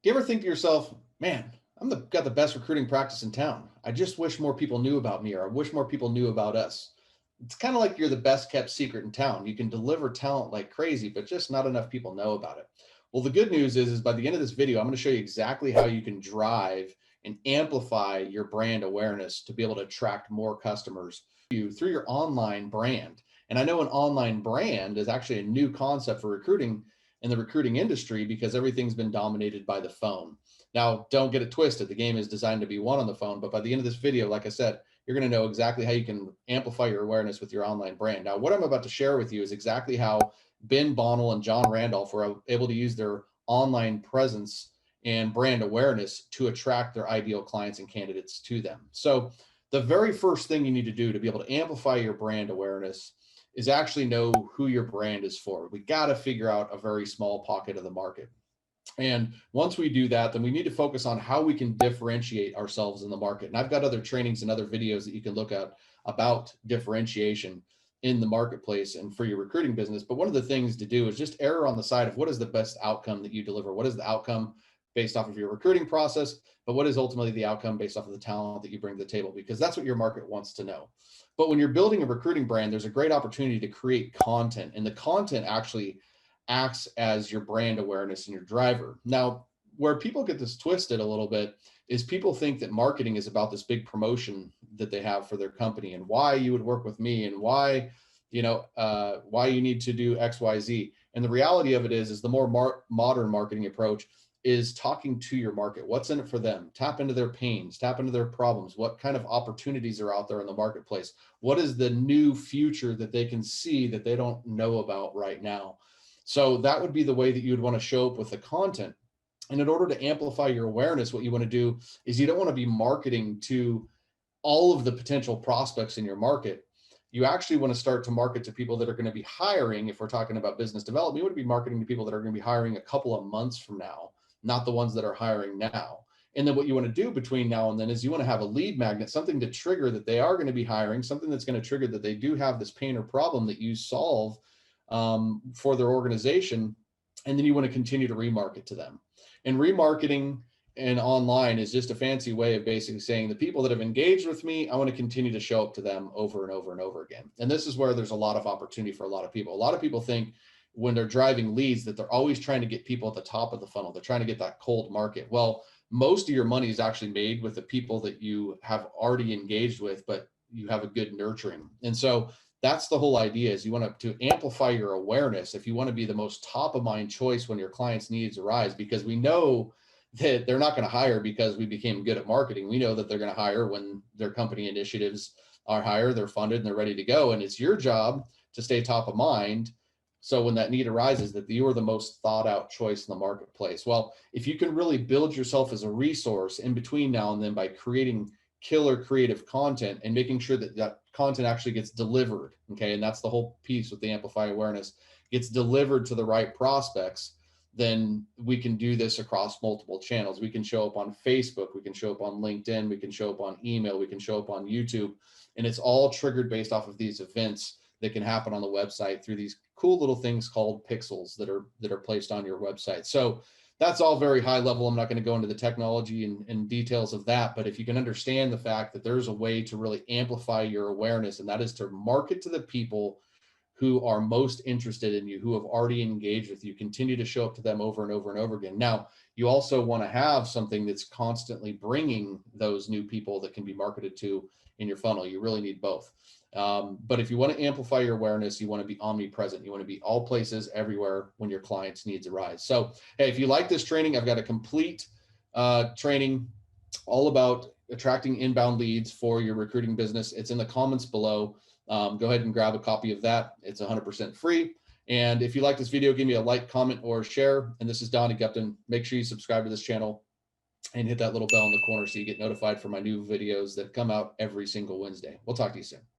Do you ever think to yourself, man, got the best recruiting practice in town. I just wish more people knew about me, or I wish more people knew about us. It's kind of like you're the best kept secret in town. You can deliver talent like crazy, but just not enough people know about it. Well, the good news is by the end of this video, I'm going to show you exactly how you can drive and amplify your brand awareness to be able to attract more customers you through your online brand. And I know an online brand is actually a new concept for recruiting in the recruiting industry because everything's been dominated by the phone. Now, don't get it twisted. The game is designed to be won on the phone, but by the end of this video, like I said, you're going to know exactly how you can amplify your awareness with your online brand. Now, what I'm about to share with you is exactly how Ben Bonnell and John Randolph were able to use their online presence and brand awareness to attract their ideal clients and candidates to them. So, the very first thing you need to do to be able to amplify your brand awareness is actually know who your brand is for. We got to figure out a very small pocket of the market. And once we do that, then we need to focus on how we can differentiate ourselves in the market. And I've got other trainings and other videos that you can look at about differentiation in the marketplace and for your recruiting business. But one of the things to do is just err on the side of what is the best outcome that you deliver? What is the outcome based off of your recruiting process? But what is ultimately the outcome based off of the talent that you bring to the table? Because that's what your market wants to know. But when you're building a recruiting brand, there's a great opportunity to create content. And the content actually acts as your brand awareness and your driver. Now, where people get this twisted a little bit is people think that marketing is about this big promotion that they have for their company and why you would work with me and why, why you need to do X, Y, Z. And the reality of it is the more modern marketing approach is talking to your market. What's in it for them? Tap into their pains, tap into their problems. What kind of opportunities are out there in the marketplace? What is the new future that they can see that they don't know about right now? So that would be the way that you would want to show up with the content. And in order to amplify your awareness, what you want to do is you don't want to be marketing to all of the potential prospects in your market. You actually want to start to market to people that are going to be hiring. If we're talking about business development, you want to be marketing to people that are going to be hiring a couple of months from now, not the ones that are hiring now. And then what you want to do between now and then is you want to have a lead magnet, something to trigger that they are going to be hiring, something that's going to trigger that they do have this pain or problem that you solve for their organization. And then you want to continue to remarket to them. And remarketing and online is just a fancy way of basically saying the people that have engaged with me, I want to continue to show up to them over and over and over again. And this is where there's a lot of opportunity for a lot of people. A lot of people think when they're driving leads that they're always trying to get people at the top of the funnel. They're trying to get that cold market. Well, most of your money is actually made with the people that you have already engaged with, but you have a good nurturing. And so that's the whole idea is you want to amplify your awareness if you want to be the most top of mind choice when your clients' needs arise, because we know that they're not going to hire because we became good at marketing. We know that they're going to hire when their company initiatives are higher, they're funded, and they're ready to go. And it's your job to stay top of mind. So when that need arises, that you are the most thought out choice in the marketplace. Well, if you can really build yourself as a resource in between now and then by creating killer creative content and making sure that that content actually gets delivered. Okay. And that's the whole piece with the Amplify awareness, gets delivered to the right prospects. Then we can do this across multiple channels. We can show up on Facebook, we can show up on LinkedIn, we can show up on email, we can show up on YouTube. And it's all triggered based off of these events that can happen on the website through these cool little things called pixels that are placed on your website. So that's all very high level. I'm not going to go into the technology and details of that, but if you can understand the fact that there's a way to really amplify your awareness, and that is to market to the people who are most interested in you, who have already engaged with you, continue to show up to them over and over and over again. Now, you also want to have something that's constantly bringing those new people that can be marketed to in your funnel. You really need both. But if you want to amplify your awareness, you want to be omnipresent. You want to be all places, everywhere when your clients' needs arise. So, hey, if you like this training, I've got a complete training all about attracting inbound leads for your recruiting business. It's in the comments below. Go ahead and grab a copy of that. It's 100% free. And if you like this video, give me a like, comment, or share. And this is Donnie Gupton. Make sure you subscribe to this channel and hit that little bell in the corner so you get notified for my new videos that come out every single Wednesday. We'll talk to you soon.